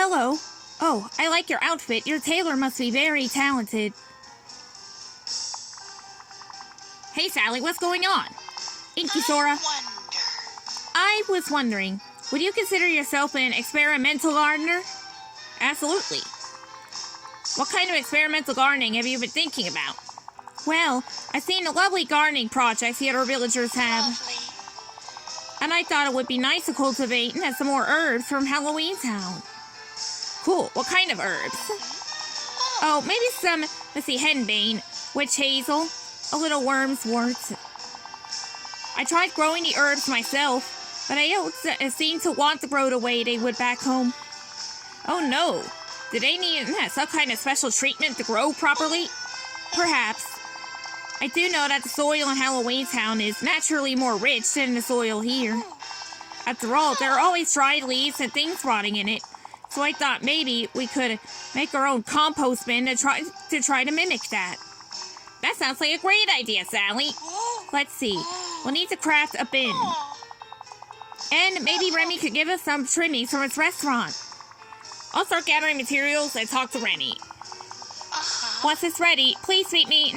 hello. Oh, I like your outfit. Your tailor must be very talented. Hey, Sally, what's going on? InkySora. I was wondering, would you consider yourself an experimental gardener? Absolutely. What kind of experimental gardening have you been thinking about? Well, I've seen the lovely gardening projects the other villagers have. Lovely. And I thought it would be nice to cultivate some more herbs from Halloween Town. Cool. What kind of herbs? Oh, maybe some, henbane, witch hazel, a little wormswort. I tried growing the herbs myself, but I don't seem to want to grow the way they would back home. Oh no. Do they need some kind of special treatment to grow properly? Perhaps. I do know that the soil in Halloween Town is naturally more rich than the soil here. After all, there are always dried leaves and things rotting in it. So I thought maybe we could make our own compost bin to try to mimic that. That sounds like a great idea, Sally. Let's see. We'll need to craft a bin. And maybe Remy could give us some trimmings from its restaurant. I'll start gathering materials and talk to Remy. Once it's ready, please meet me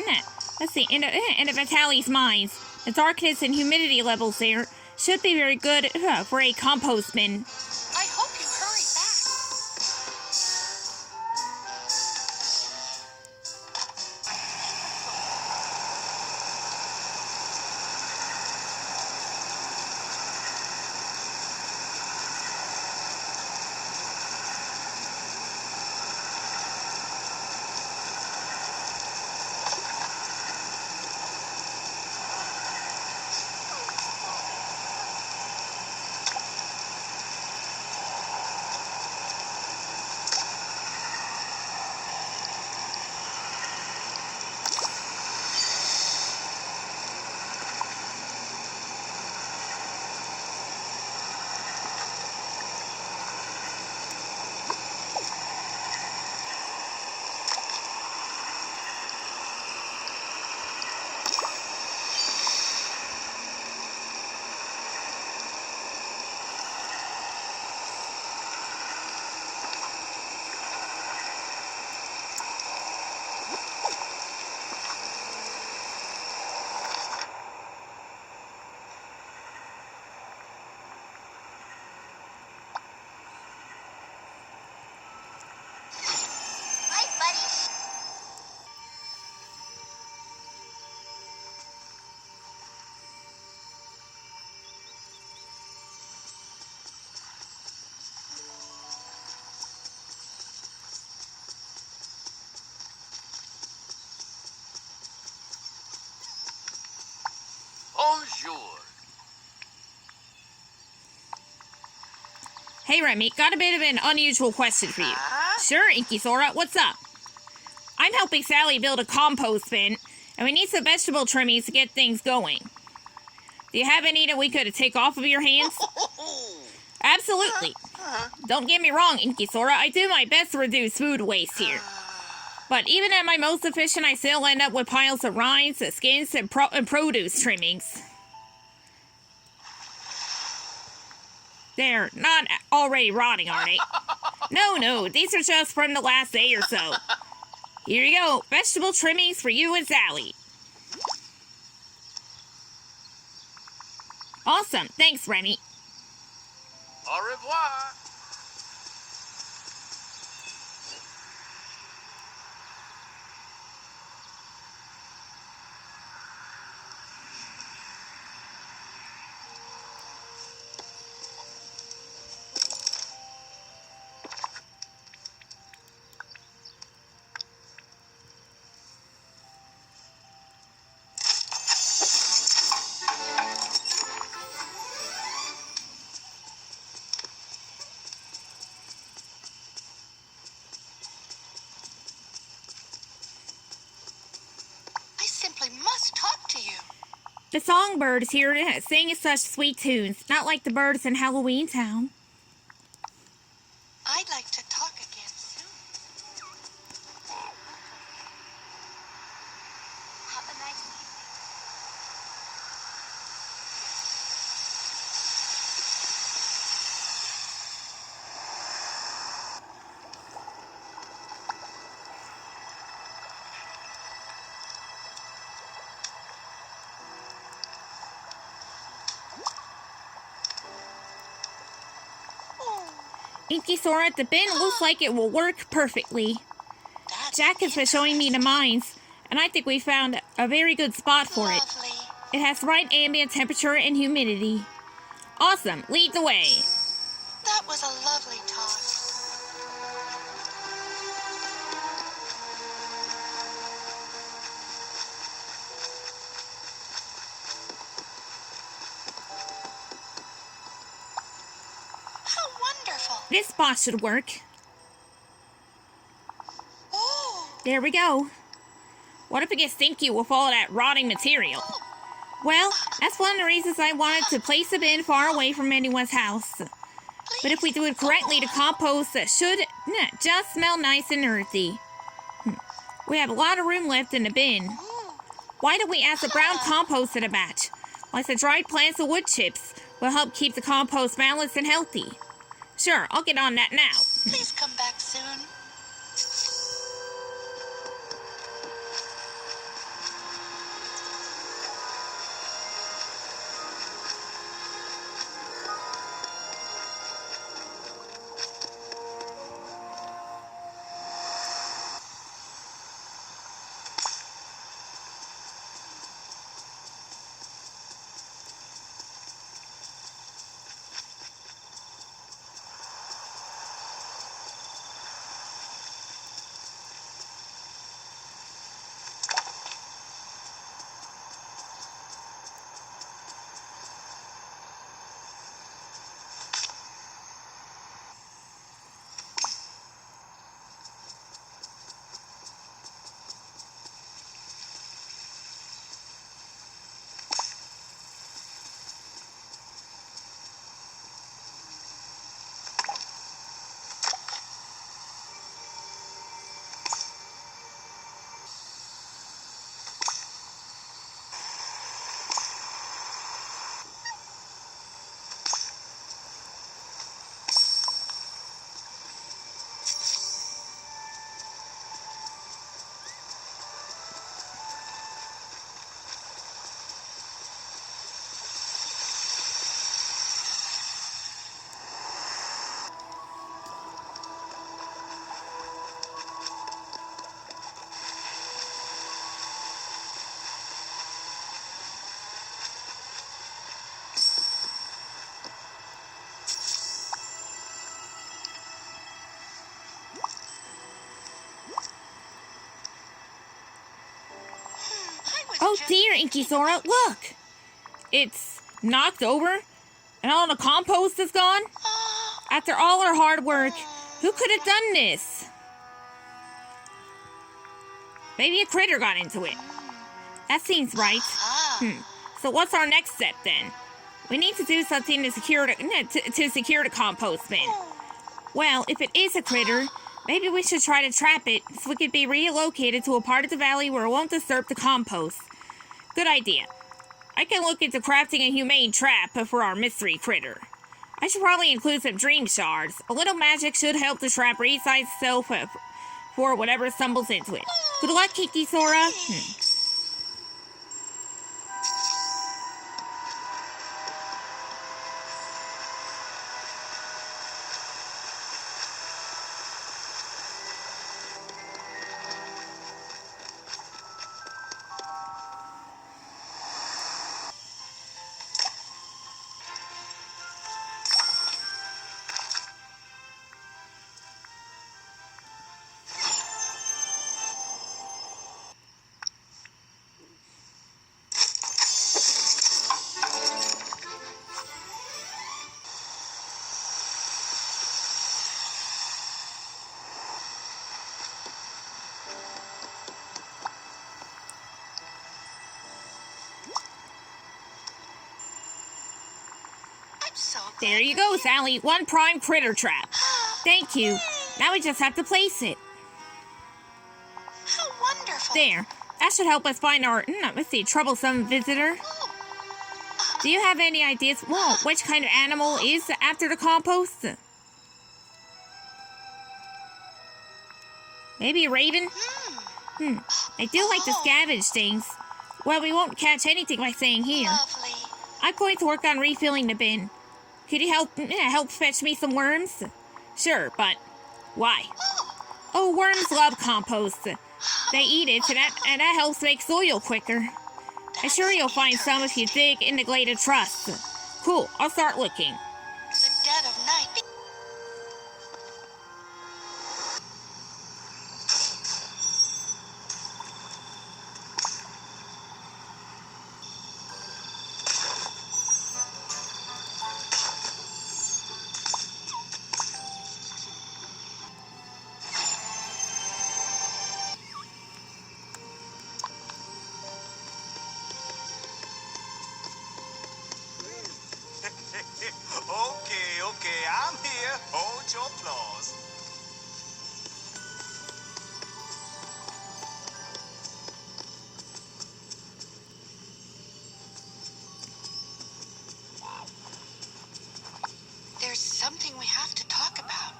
in the Vitalis mines. The darkness and humidity levels there should be very good for a compost bin. I hope you hurry back. Bonjour. Hey, Remy, got a bit of an unusual question for you. Sure, InkySora, what's up? I'm helping Sally build a compost bin, and we need some vegetable trimmings to get things going. Do you have any that we could take off of your hands? Absolutely. Don't get me wrong, InkySora, I do my best to reduce food waste here. But even at my most efficient, I still end up with piles of rinds, skins, and produce trimmings. They're not already rotting, are they? No, these are just from the last day or so. Here you go, vegetable trimmings for you and Sally. Awesome, thanks, Remy. Au revoir. I must talk to you. The songbirds here sing such sweet tunes, not like the birds in Halloween Town. I'd like to talk again soon. Have a nice evening. InkySora, the bin looks like it will work perfectly. That's Jack has been showing me the mines, and I think we found a very good spot for it. lovely. It has the right ambient temperature and humidity. Awesome, lead the way. That was a lovely talk. How wonderful. This spot should work. Ooh. There we go. What if it gets stinky with all that rotting material? Well, that's one of the reasons I wanted to place the bin far away from anyone's house. But if we do it correctly, the compost should just smell nice and earthy. We have a lot of room left in the bin. Why don't we add the brown compost to the batch? Like the dried plants and wood chips will help keep the compost balanced and healthy. Sure, I'll get on that now. Please come back soon. Oh dear, InkySora, look! It's knocked over, and all the compost is gone? After all our hard work, who could have done this? Maybe a critter got into it. That seems right. So what's our next step then? We need to do something to secure the compost bin. Well, if it is a critter, maybe we should try to trap it so it could be relocated to a part of the valley where it won't disturb the compost. Good idea. I can look into crafting a humane trap for our mystery critter. I should probably include some dream shards. A little magic should help the trap resize itself for whatever stumbles into it. Good luck, InkySora. So There you go, Sally. One prime critter trap. Thank you. Now we just have to place it. How wonderful. There. That should help us find our, let's see, troublesome visitor. Do you have any ideas, which kind of animal is after the compost? Maybe a raven? I do like to scavenge things. Well, we won't catch anything by staying here. Lovely. I'm going to work on refilling the bin. Could you help fetch me some worms? Sure, but why? Oh, worms love compost. They eat it, and that helps make soil quicker. I'm sure you'll find some if you dig in the glade of trust. Cool, I'll start looking. The dead of night. Okay, I'm here. Hold your applause. There's something we have to talk about.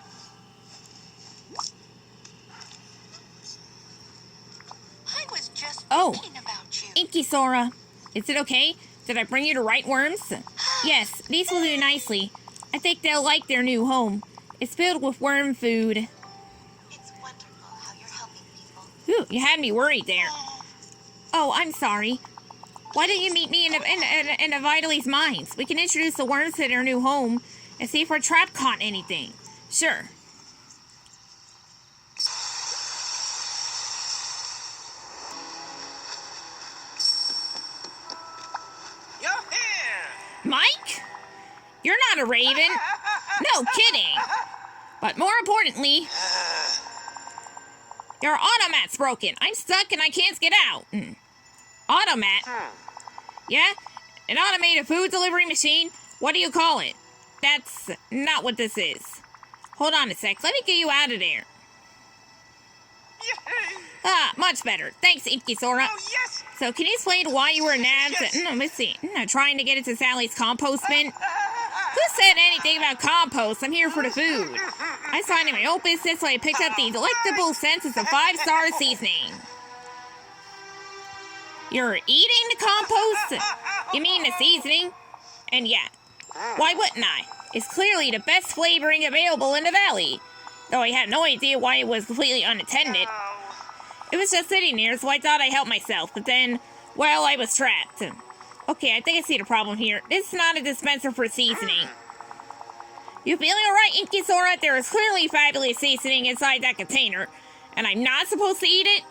I was just thinking about you. InkySora, is it okay? Did I bring you the right worms? Yes, these will do nicely. I think they'll like their new home. It's filled with worm food. It's wonderful how you're helping people. Ooh, you had me worried there. Oh, I'm sorry. Why don't you meet me in the Vitali's mines? We can introduce the worms to their new home and see if our trap caught anything. Sure. You're here. Mike? You're not a raven. No kidding. But more importantly, your automat's broken. I'm stuck and I can't get out. Automat? Yeah? An automated food delivery machine? What do you call it? That's not what this is. Hold on a sec. Let me get you out of there. Ah, much better. Thanks, InkySora. Oh, yes. So, can you explain why you were nabbed? Let's see. Trying to get into Sally's compost bin? Who said anything about compost? I'm here for the food. I signed in my own business, so I picked up the delectable scents of 5-star seasoning. You're eating the compost? You mean the seasoning? And yeah, why wouldn't I? It's clearly the best flavoring available in the valley. Though I had no idea why it was completely unattended. It was just sitting there, so I thought I'd help myself, but then, well, I was trapped. Okay, I think I see the problem here. This is not a dispenser for seasoning. You feeling alright, InkySora? There is clearly fabulous seasoning inside that container, and I'm not supposed to eat it?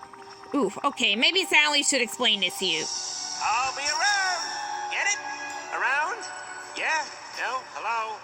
Oof, okay, maybe Sally should explain this to you. I'll be around. Get it? Around? Yeah? No? Hello?